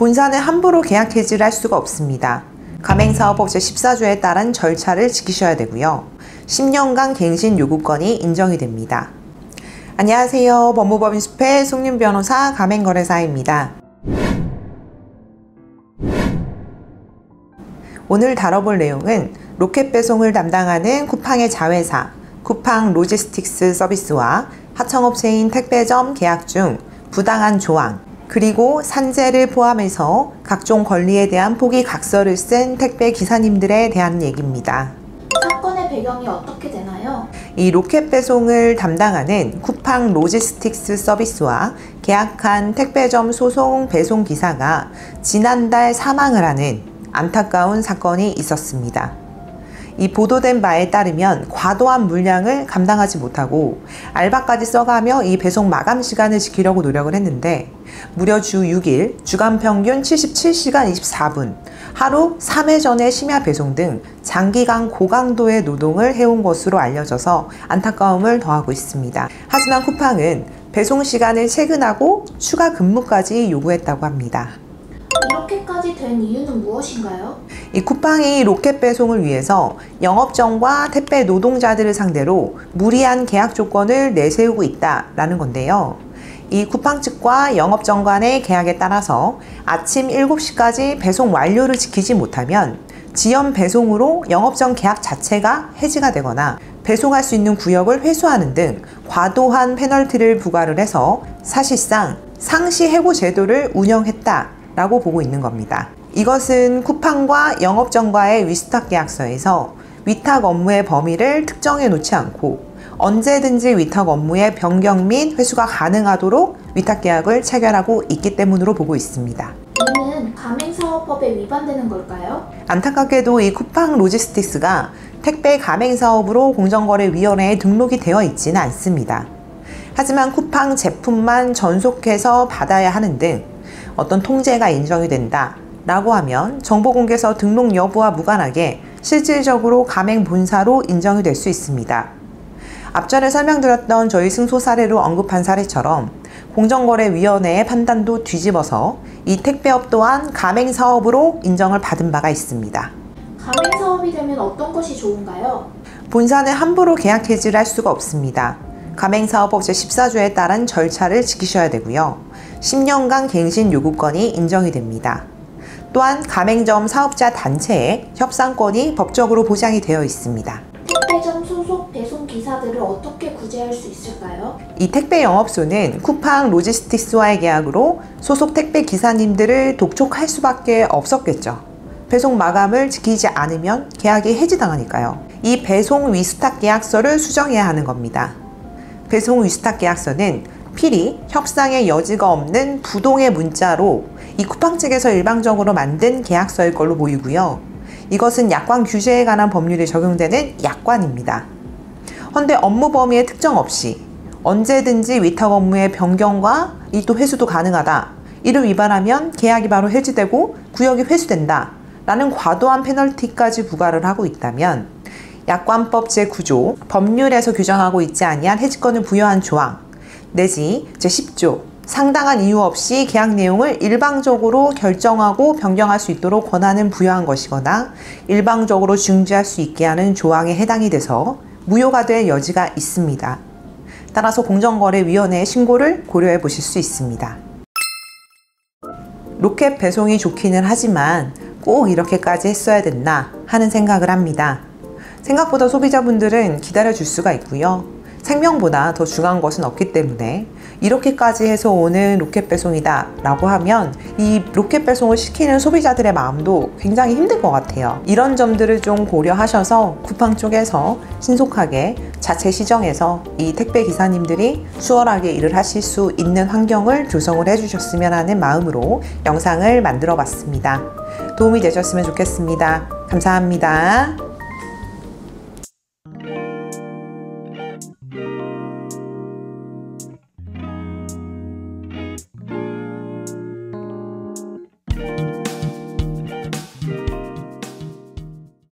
본사는 함부로 계약 해지를 할 수가 없습니다. 가맹사업법 제14조에 따른 절차를 지키셔야 되고요. 10년간 갱신 요구권이 인정이 됩니다. 안녕하세요. 법무법인숲의 송윤 변호사 가맹거래사입니다. 오늘 다뤄볼 내용은 로켓 배송을 담당하는 쿠팡의 자회사 쿠팡 로지스틱스 서비스와 하청업체인 택배점 계약 중 부당한 조항, 그리고 산재를 포함해서 각종 권리에 대한 포기각서를 쓴 택배 기사님들에 대한 얘기입니다. 사건의 배경이 어떻게 되나요? 이 로켓 배송을 담당하는 쿠팡 로지스틱스 서비스와 계약한 택배점 소송 배송 기사가 지난달 사망을 하는 안타까운 사건이 있었습니다. 이 보도된 바에 따르면 과도한 물량을 감당하지 못하고 알바까지 써가며 이 배송 마감 시간을 지키려고 노력을 했는데 무려 주 6일, 주간 평균 77시간 24분, 하루 3회전의 심야 배송 등 장기간 고강도의 노동을 해온 것으로 알려져서 안타까움을 더하고 있습니다. 하지만 쿠팡은 배송 시간을 체근하고 추가 근무까지 요구했다고 합니다. 이렇게까지 된 이유는 무엇인가요? 이 쿠팡이 로켓 배송을 위해서 영업점과 택배 노동자들을 상대로 무리한 계약 조건을 내세우고 있다라는 건데요. 이 쿠팡 측과 영업점 간의 계약에 따라서 아침 7시까지 배송 완료를 지키지 못하면 지연 배송으로 영업점 계약 자체가 해지가 되거나 배송할 수 있는 구역을 회수하는 등 과도한 페널티를 부과를 해서 사실상 상시 해고 제도를 운영했다라고 보고 있는 겁니다. 이것은 쿠팡과 영업점과의 위스탁 계약서에서 위탁 업무의 범위를 특정해 놓지 않고 언제든지 위탁 업무의 변경 및 회수가 가능하도록 위탁 계약을 체결하고 있기 때문으로 보고 있습니다. 이는 가맹사업법에 위반되는 걸까요? 안타깝게도 이 쿠팡 로지스틱스가 택배 가맹사업으로 공정거래위원회에 등록이 되어 있지는 않습니다. 하지만 쿠팡 제품만 전속해서 받아야 하는 등 어떤 통제가 인정이 된다 라고 하면 정보공개서 등록 여부와 무관하게 실질적으로 가맹 본사로 인정이 될 수 있습니다. 앞전에 설명드렸던 저희 승소 사례로 언급한 사례처럼 공정거래위원회의 판단도 뒤집어서 이 택배업 또한 가맹사업으로 인정을 받은 바가 있습니다. 가맹사업이 되면 어떤 것이 좋은가요? 본사는 함부로 계약 해지를 할 수가 없습니다. 가맹사업법 제14조에 따른 절차를 지키셔야 되고요. 10년간 갱신 요구권이 인정이 됩니다. 또한 가맹점 사업자 단체의 협상권이 법적으로 보장이 되어 있습니다. 택배점 소속 배송 기사들을 어떻게 구제할 수 있을까요? 이 택배 영업소는 쿠팡 로지스틱스와의 계약으로 소속 택배 기사님들을 독촉할 수밖에 없었겠죠. 배송 마감을 지키지 않으면 계약이 해지당하니까요. 이 배송 위스탁 계약서를 수정해야 하는 겁니다. 배송 위스탁 계약서는 필히 협상의 여지가 없는 부동의 문자로 이 쿠팡 측에서 일방적으로 만든 계약서일 걸로 보이고요. 이것은 약관 규제에 관한 법률이 적용되는 약관입니다. 헌데 업무 범위의 특정 없이 언제든지 위탁 업무의 변경과 이 또 회수도 가능하다. 이를 위반하면 계약이 바로 해지되고 구역이 회수된다. 라는 과도한 페널티까지 부과를 하고 있다면 약관법 제9조 법률에서 규정하고 있지 아니한 해지권을 부여한 조항 내지 제10조 상당한 이유 없이 계약 내용을 일방적으로 결정하고 변경할 수 있도록 권한을 부여한 것이거나 일방적으로 중지할 수 있게 하는 조항에 해당이 돼서 무효가 될 여지가 있습니다. 따라서 공정거래위원회의 신고를 고려해 보실 수 있습니다. 로켓 배송이 좋기는 하지만 꼭 이렇게까지 했어야 됐나 하는 생각을 합니다. 생각보다 소비자분들은 기다려줄 수가 있고요. 생명보다 더 중요한 것은 없기 때문에 이렇게까지 해서 오는 로켓 배송이다 라고 하면 이 로켓 배송을 시키는 소비자들의 마음도 굉장히 힘들 것 같아요. 이런 점들을 좀 고려하셔서 쿠팡 쪽에서 신속하게 자체 시정해서 이 택배 기사님들이 수월하게 일을 하실 수 있는 환경을 조성을 해주셨으면 하는 마음으로 영상을 만들어 봤습니다. 도움이 되셨으면 좋겠습니다. 감사합니다.